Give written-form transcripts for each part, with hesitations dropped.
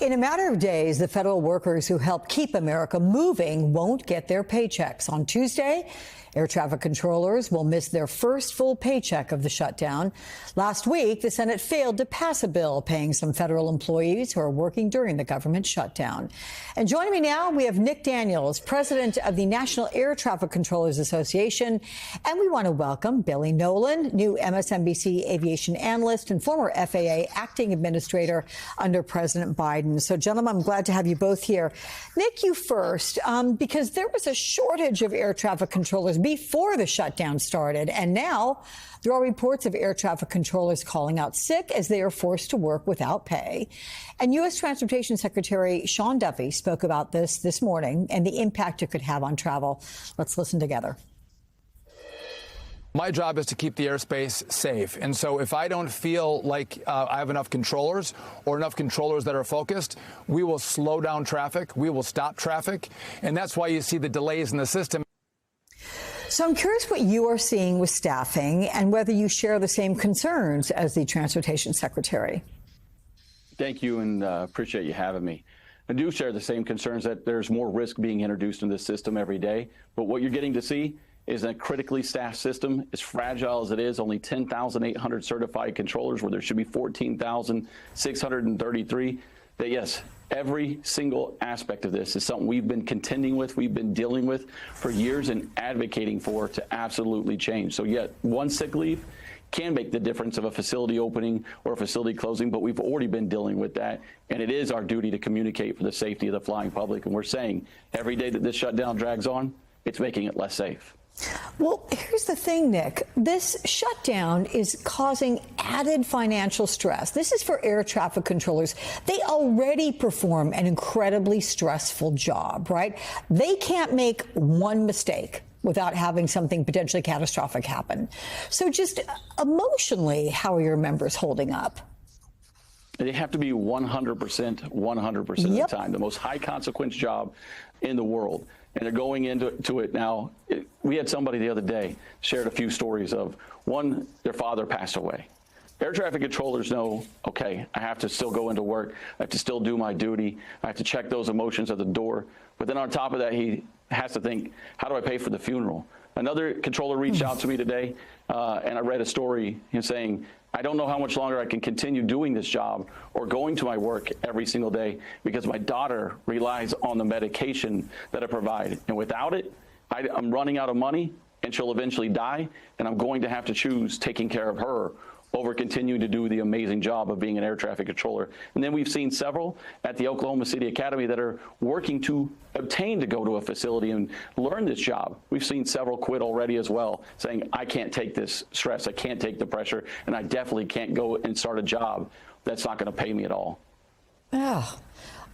In a matter of days, the federal workers who help keep America moving won't get their paychecks. On Tuesday, air traffic controllers will miss their first full paycheck of the shutdown. Last week, the Senate failed to pass a bill paying some federal employees who are working during the government shutdown. And joining me now, we have Nick Daniels, president of the National Air Traffic Controllers Association. And we want to welcome Billy Nolen, new MSNBC aviation analyst and former FAA acting administrator under President Biden. So, gentlemen, I'm glad to have you both here. Nick, you first, because there was a shortage of air traffic controllers before the shutdown started. And now there are reports of air traffic controllers calling out sick as they are forced to work without pay. And U.S. Transportation Secretary Sean Duffy spoke about this morning and the impact it could have on travel. Let's listen together. My job is to keep the airspace safe. And so if I don't feel like I have enough controllers or enough controllers that are focused, we will slow down traffic. We will stop traffic. And that's why you see the delays in the system. So I'm curious what you are seeing with staffing and whether you share the same concerns as the Transportation Secretary. Thank you, and appreciate you having me. I do share the same concerns that there's more risk being introduced in this system every day. But what you're getting to see is a critically staffed system. As fragile as it is, only 10,800 certified controllers where there should be 14,633. That yes, every single aspect of this is something we've been contending with, we've been dealing with for years and advocating for to absolutely change. So yet one sick leave can make the difference of a facility opening or a facility closing, but we've already been dealing with that. And it is our duty to communicate for the safety of the flying public. And we're saying every day that this shutdown drags on, it's making it less safe. Well, here's the thing, Nick. This shutdown is causing added financial stress. This is for air traffic controllers. They already perform an incredibly stressful job, right? They can't make one mistake without having something potentially catastrophic happen. So just emotionally, how are your members holding up? They have to be 100% of the time. The most high consequence job in the world. And they're going into it now. We had somebody the other day shared a few stories of one, their father passed away. Air traffic controllers know, okay, I have to still go into work. I have to still do my duty. I have to check those emotions at the door. But then on top of that, he has to think, how do I pay for the funeral? Another controller reached out to me today, and I read a story saying, I don't know how much longer I can continue doing this job or going to my work every single day because my daughter relies on the medication that I provide. And without it, I'm running out of money and she'll eventually die. And I'm going to have to choose taking care of her over continuing to do the amazing job of being an air traffic controller. And then we've seen several at the Oklahoma City Academy that are working to obtain to go to a facility and learn this job. We've seen several quit already as well, saying, I can't take this stress, I can't take the pressure, and I definitely can't go and start a job that's not going to pay me at all. Oh.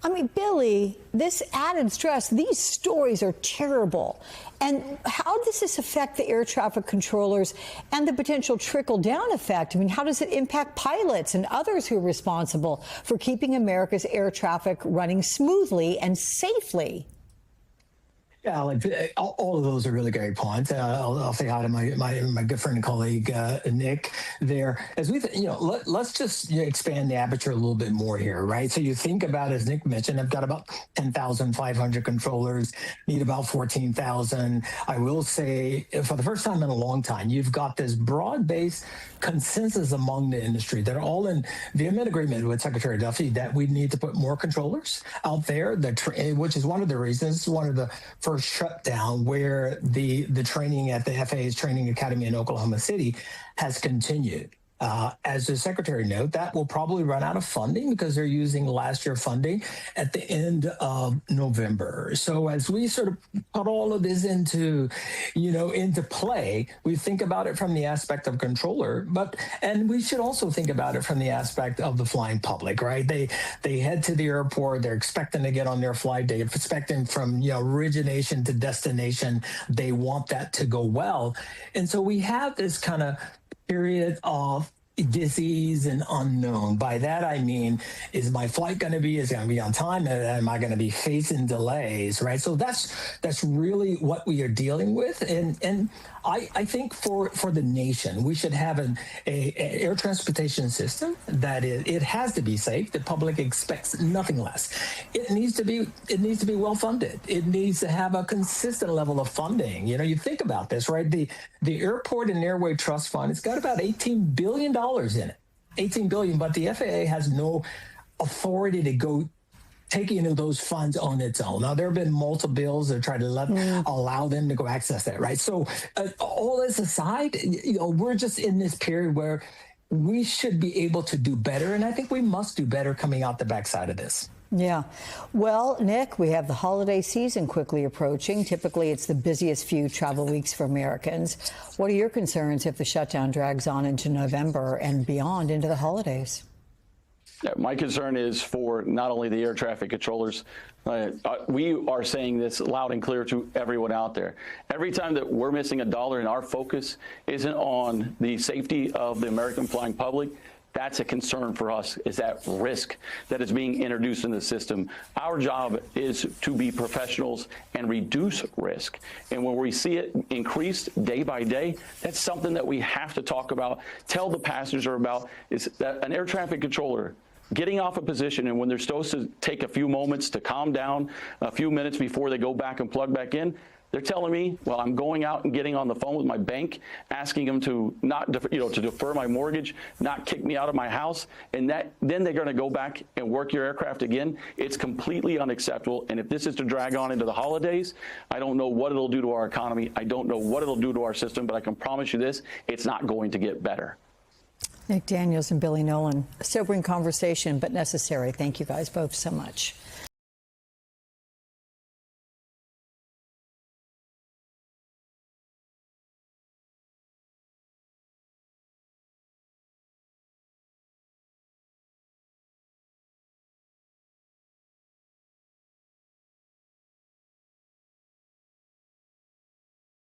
I mean, Billy, this added stress, these stories are terrible. And how does this affect the air traffic controllers and the potential trickle-down effect? I mean, how does it impact pilots and others who are responsible for keeping America's air traffic running smoothly and safely? Yeah, all of those are really great points. I'll say hi to my good friend and colleague Nick there. As we, let's just expand the aperture a little bit more here, right? So you think about, as Nick mentioned, I've got about 10,500 controllers, need about 14,000. I will say, for the first time in a long time, you've got this broad-based consensus among the industry that are all in vehement agreement with Secretary Duffy that we need to put more controllers out there, which is one of the reasons, one of the first shutdown where the training at the FAA's Training Academy in Oklahoma City has continued. As the secretary noted, that will probably run out of funding because they're using last year funding at the end of November. So as we sort of put all of this into play, we think about it from the aspect of controller, and we should also think about it from the aspect of the flying public, right? They head to the airport, they're expecting to get on their flight, they're expecting from origination to destination, they want that to go well. And so we have this kind of period of disease and unknown. By that I mean, is my flight going to be on time? Am I going to be facing delays? Right. So that's really what we are dealing with. And I think for the nation, we should have an air transportation system that it has to be safe. The public expects nothing less. It needs to be well funded. It needs to have a consistent level of funding. You know, you think about this, right? The Airport and Airway Trust Fund, it's got about $18 billion in it. 18 billion, but the FAA has no authority to go taking into those funds on its own. Now, there have been multiple bills that try to allow them to go access that, right? So all this aside, you know, we're just in this period where we should be able to do better. And I think we must do better coming out the backside of this. Yeah. Well, Nick, we have the holiday season quickly approaching. Typically, it's the busiest few travel weeks for Americans. What are your concerns if the shutdown drags on into November and beyond into the holidays? Yeah, my concern is for not only the air traffic controllers. We are saying this loud and clear to everyone out there. Every time that we're missing a dollar and our focus isn't on the safety of the American flying public, that's a concern for us, is that risk that is being introduced in the system. Our job is to be professionals and reduce risk. And when we see it increase day by day, that's something that we have to talk about, tell the passengers about, is that an air traffic controller getting off a position, and when they're supposed to take a few moments to calm down, a few minutes before they go back and plug back in, they're telling me, well, I'm going out and getting on the phone with my bank, asking them to not, to defer my mortgage, not kick me out of my house, and then they're going to go back and work your aircraft again. It's completely unacceptable. And if this is to drag on into the holidays, I don't know what it'll do to our economy. I don't know what it'll do to our system, but I can promise you this: it's not going to get better. Nick Daniels and Billy Nolen. A sobering conversation, but necessary. Thank you guys both so much.